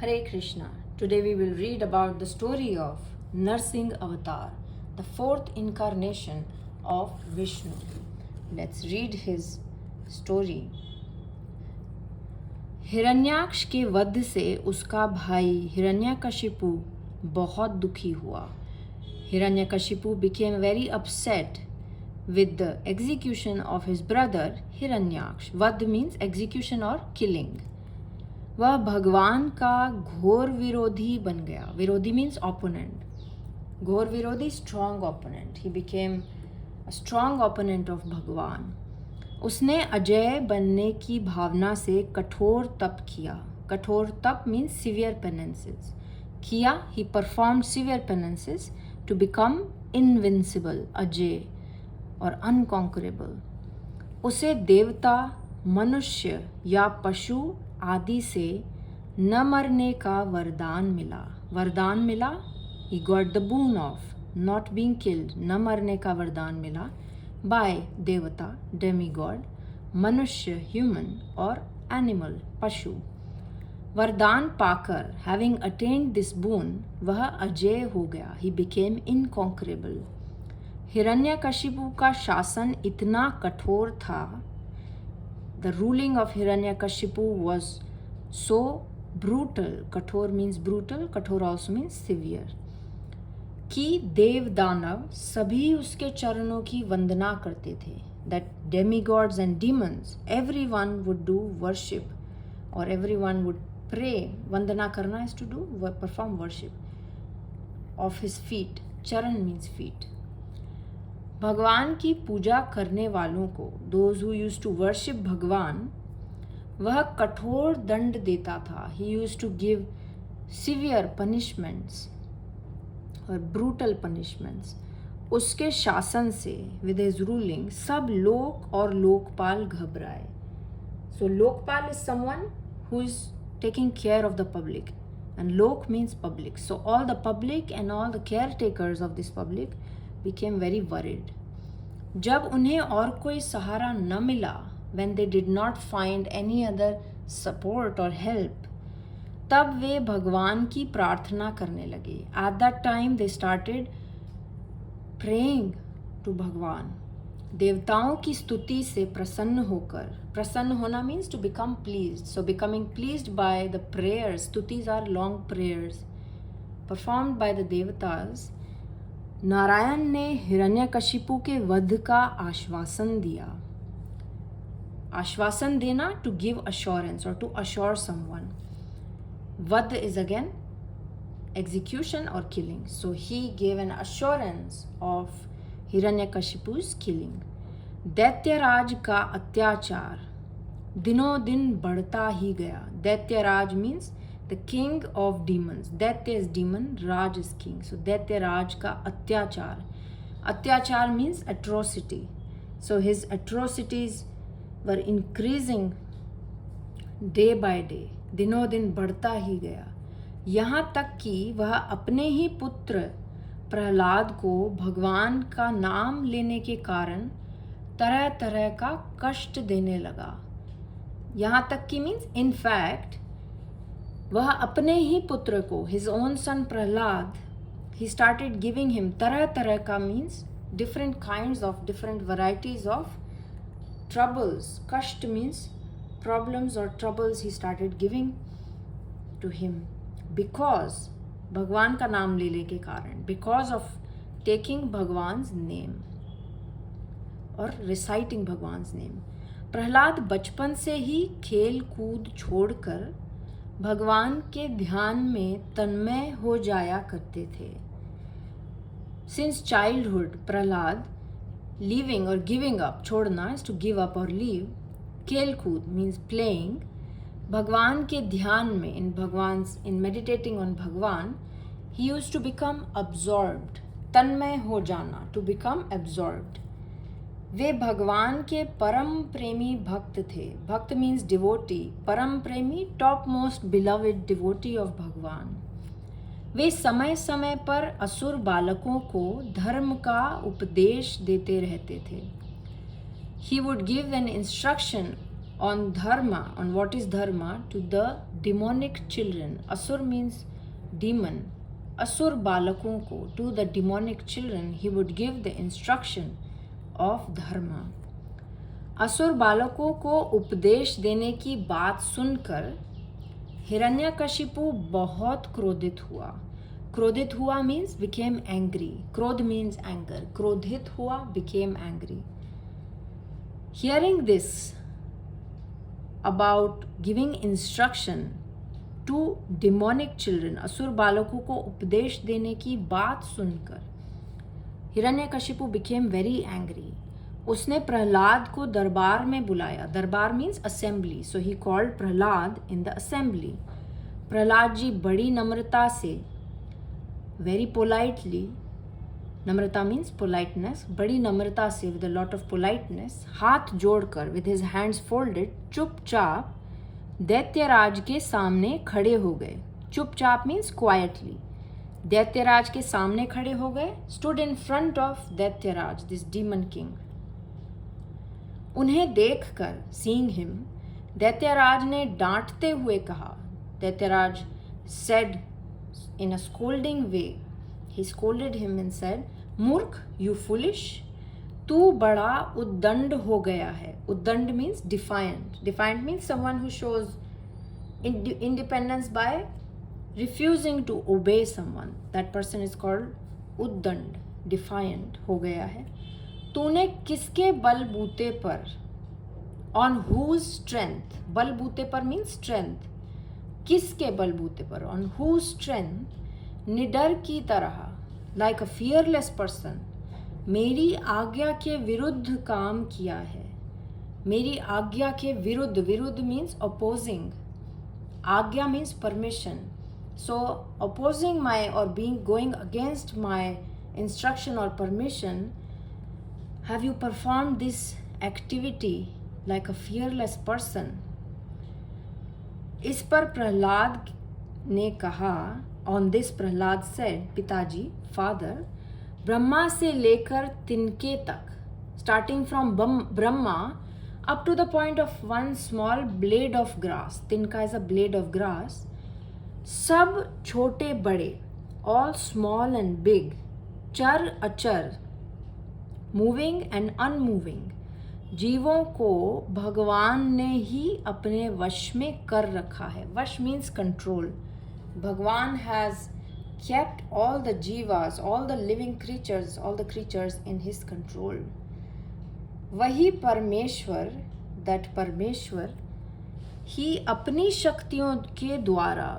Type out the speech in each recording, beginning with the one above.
Hare Krishna. Today we will read about the story of Narsingh Avatar, the fourth incarnation of Vishnu. Let's read his story. Hiranyaksha के वध से उसका भाई हिरण्यकशिपु बहुत दुखी हुआ. Hiranyakashipu became very upset with the execution of his brother Hiranyaksh. Vad means execution or killing. वह भगवान का घोर विरोधी बन गया. विरोधी मीन्स opponent. घोर विरोधी, strong opponent. He became a strong opponent of भगवान. उसने अजय बनने की भावना से कठोर तप किया. कठोर तप मीन्स severe penances. किया, he performed severe penances to become invincible, Ajay और unconquerable. उसे देवता, मनुष्य या पशु आदि से न मरने का वरदान मिला. वरदान मिला, he got the boon of not being killed, न मरने का वरदान मिला by देवता, demigod, मनुष्य, human और animal, पशु. वरदान पाकर, having attained this boon, वह अजय हो गया. He became inconquerable. हिरण्यकशिपु का शासन इतना कठोर था. The ruling of Hiranyakashipu was so brutal. कठोर means brutal, कठोर also means severe. कि देव दानव सभी उसके चरणों की वंदना करते थे. That demigods and demons, everyone would do worship or everyone would pray. वंदना करना is to do, perform worship of his feet. चरण means feet. भगवान की पूजा करने वालों को, those who used to worship भगवान, वह कठोर दंड देता था. He used to give severe punishments और brutal punishments. उसके शासन से, with his ruling, सब लोक और लोकपाल घबराए. So lokpal is someone who is taking care of the public and lok means public. So all the public and all the caretakers of this public became very worried. जब उन्हें और कोई सहारा न मिला, when they did not find any other support or help, तब वे भगवान की प्रार्थना करने लगे. At that time they started praying to भगवान. देवताओं की स्तुति से प्रसन्न होकर, प्रसन्न होना means to become pleased. So becoming pleased by the prayers, स्तुतिs are long prayers performed by the devatas, Narayan ने हिरण्यकशिपु के वध का आश्वासन दिया. आश्वासन देना, to give assurance or to assure someone. Vad is again execution or killing. So he gave an assurance of हिरण्यकशिपु's killing. दैत्यराज का अत्याचार दिनों दिन बढ़ता ही गया. दैत्यराज means the king of demons. दैत्य is demon, Raj is king. So दैत्यराज का अत्याचार. अत्याचार means atrocity. So his atrocities were increasing day by day. दिनों दिन बढ़ता ही गया. यहाँ तक कि वह अपने ही पुत्र प्रहलाद को भगवान का नाम लेने के कारण तरह तरह का कष्ट देने लगा. यहाँ तक कि मीन्स इन फैक्ट वह अपने ही पुत्र को, his own son Prahlad, he started giving him तरह तरह का means different kinds of different varieties of troubles. कष्ट means problems or troubles he started giving to him because भगवान का नाम लेने के कारण, because of taking भगवान्स name और reciting भगवान्स name. प्रहलाद बचपन से ही खेल कूद छोड़कर भगवान के ध्यान में तन्मय हो जाया करते थे. Since childhood, Prahlad leaving or giving up, छोड़ना is to give up or leave. खेल कूद means playing. भगवान के ध्यान में, in meditating on भगवान, he used to become absorbed. तन्मय हो जाना, to become absorbed. वे भगवान के परम प्रेमी भक्त थे. भक्त means devotee. परम प्रेमी, top most beloved devotee of भगवान. वे समय समय पर असुर बालकों को धर्म का उपदेश देते रहते थे. He would give an instruction on dharma, on what is dharma, to the demonic children. Asur means demon. असुर बालकों को, to the demonic children, he would give the instruction of dharma. असुर बालकों को उपदेश देने की बात सुनकर हिरण्यकशिपु बहुत क्रोधित हुआ. क्रोधित हुआ means became angry. क्रोध means anger. क्रोधित हुआ, became angry. Hearing this about giving instruction to demonic children, असुर बालकों को उपदेश देने की बात सुनकर हिरण्यकशिपु became very angry. उसने प्रहलाद को दरबार में बुलाया. दरबार means assembly. So he called Prahlad in the assembly. Prahlad ji बड़ी नम्रता से, very politely, नम्रता means politeness, बड़ी नम्रता से, with a lot of politeness, हाथ जोड़कर, with his hands folded, चुपचाप दैत्यराज के सामने खड़े हो गए. चुपचाप means quietly. दैत्यराज के सामने खड़े हो गए, stood in front of दैत्यराज, this demon king. उन्हें देखकर, seeing him, दैत्यराज ने डांटते हुए कहा. दैत्यराज said in a scolding way, he scolded him and said, मूर्ख, you foolish, तू बड़ा उद्दंड हो गया है. उद्दंड means defiant. Defiant means someone who shows independence by refusing to obey someone. That person is called उद्दंड, defiant हो गया है. तूने किसके बलबूते पर, on whose strength, बलबूते पर means strength, किसके बलबूते पर, on whose strength, निडर की तरह, like a fearless person, मेरी आज्ञा के विरुद्ध काम किया है. मेरी आज्ञा के विरुद्ध, विरुद्ध means opposing, आज्ञा means permission. So opposing my or being going against my instruction or permission, have you performed this activity like a fearless person? इस पर प्रहलाद ने कहा, on this प्रहलाद said, पिताजी, father, ब्रह्मा से लेकर तिनके तक, starting from Brahma up to the point of one small blade of grass, तिनका is a blade of grass, सब छोटे बड़े, all small and big, चर अचर, moving and unmoving, जीवों को भगवान ने ही अपने वश में कर रखा है. वश means control. भगवान has kept all the jivas, all the living creatures, all the creatures in his control. वही परमेश्वर, that परमेश्वर, ही अपनी शक्तियों के द्वारा,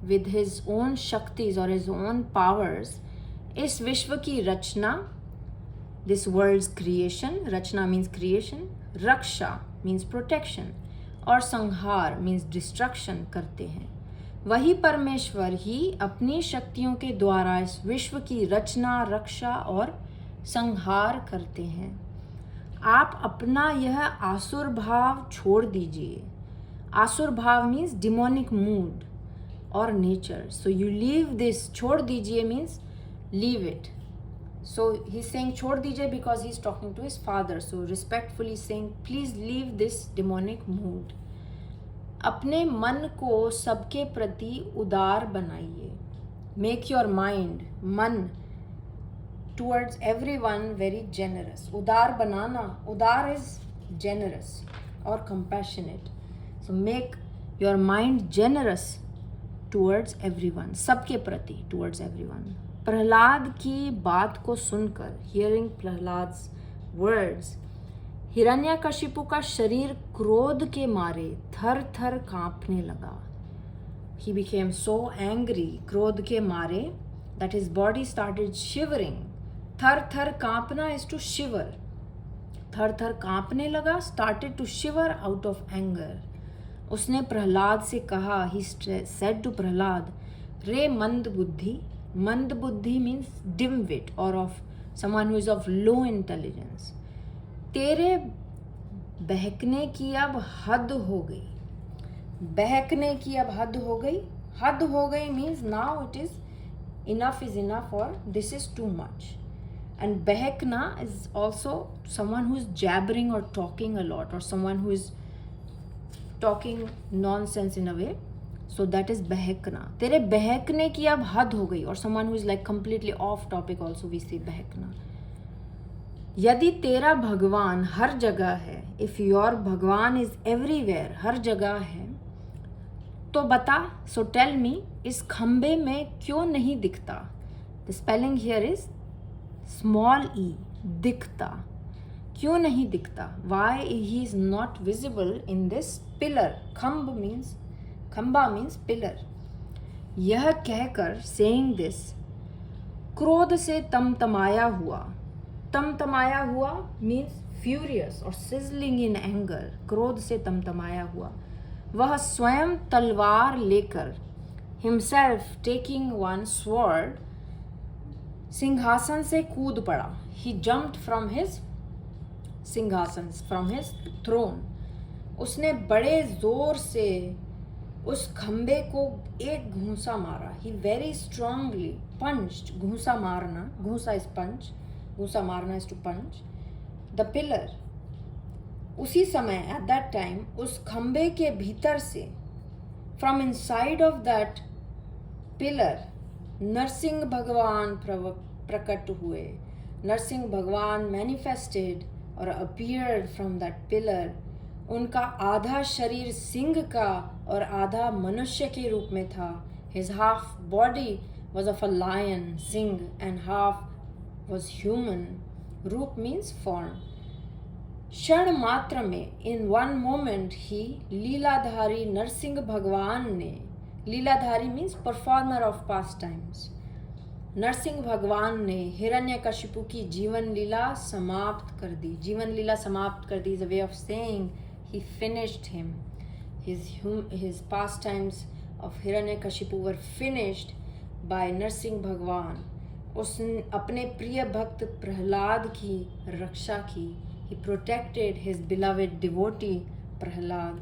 with his own शक्तिज or his own powers, इस विश्व की रचना, this world's creation, rachna means creation, raksha means protection, और संहार means destruction करते हैं. वही परमेश्वर ही अपनी शक्तियों के द्वारा इस विश्व की रचना, रक्षा और संहार करते हैं. आप अपना यह आसुर भाव छोड़ दीजिए. आसुर भाव means demonic mood or nature. So you leave this, छोड़ दीजिए means leave it. So he's saying छोड़ दीजिए because he's talking to his father. So respectfully saying, please leave this demonic mood. अपने मन को सबके प्रति उदार बनाइए. Make your mind, मन, towards everyone very generous. उदार बनाना, उदार is generous or compassionate. So make your mind generous towards everyone, सबके प्रति, towards everyone. प्रहलाद की बात को सुनकर, hearing Prahlada's words, हिरण्यकशिपु का शरीर क्रोध के मारे थर थर कांपने लगा. He became so angry, क्रोध के मारे, that his body started shivering. थर थर कांपना is to shiver. थर थर कांपने लगा, started to shiver out of anger. उसने प्रहलाद से कहा, he said to प्रहलाद, रे मंद बुद्धि, मंद बुद्धि means dim wit or of someone who is of low intelligence, तेरे बहकने की अब हद हो गई. बहकने की अब हद हो गई. हद हो गई means now it is enough or this is too much. And बहकना is also someone who is jabbering or talking a lot, or someone who is talking nonsense in a way, so that is बहकना. तेरे बहकने की अब हद हो गई. और someone who is like completely off topic also we say बहकना. यदि तेरा भगवान हर जगह है, if your bhagwan is everywhere, हर जगह है, तो बता, सो टेल मी, इस खंबे में क्यों नहीं दिखता? The spelling here is small E, दिखता. क्यों नहीं दिखता? Why he is not visible in this pillar? Khamba means pillar. यह कहकर, सेइंग दिस, क्रोध से तमतमाया हुआ. तमतमाया हुआ मीन्स फ्यूरियस और सिजलिंग इन एंगर. क्रोध से तमतमाया हुआ. वह स्वयं तलवार लेकर, हिमसेल्फ टेकिंग वन स्वॉर्ड, सिंहासन से कूद पड़ा. ही जम्प्ड फ्रॉम हिज सिंहासन, फ्रॉम हिज थ्रोन. उसने बड़े जोर से उस खंबे को एक घूंसा मारा. He very strongly punched. घूंसा मारना, घूंसा इज पंच, घूंसा मारना is to punch. The pillar. उसी समय, एट दैट टाइम, उस खंबे के भीतर से, from inside of that pillar, Narasimha भगवान प्रकट हुए. नरसिंह भगवान मैनिफेस्टेड और अपीयर्ड फ्रॉम दैट पिलर. उनका आधा शरीर सिंह का और आधा मनुष्य के रूप में था. His half body was of a lion, singh, and half was human. Roop means form. क्षण मात्र में, इन वन मोमेंट, ही, लीलाधारी नरसिंह भगवान ने, leeladhari means performer of past times, Narasimha भगवान ने हिरण्यकशिपु की जीवन लीला समाप्त कर दी. जीवन लीला समाप्त कर दी is a way of saying he finished him. His pastimes of Hiranyakashipu were finished by Narasimha भगवान. उसने अपने प्रिय भक्त प्रहलाद की रक्षा की. He protected his beloved devotee Prahlad.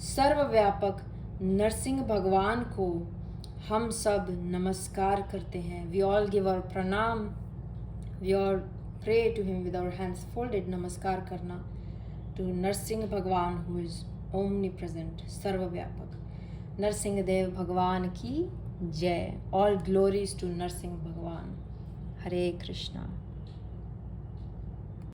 सर्वव्यापक नरसिंह भगवान को हम सब नमस्कार करते हैं. We all give our pranam. We all pray to him with our hands folded. नमस्कार करना to नरसिंह भगवान who is omnipresent, सर्वव्यापक. नरसिंह देव भगवान की जय. All glories to नरसिंह भगवान. हरे कृष्णा.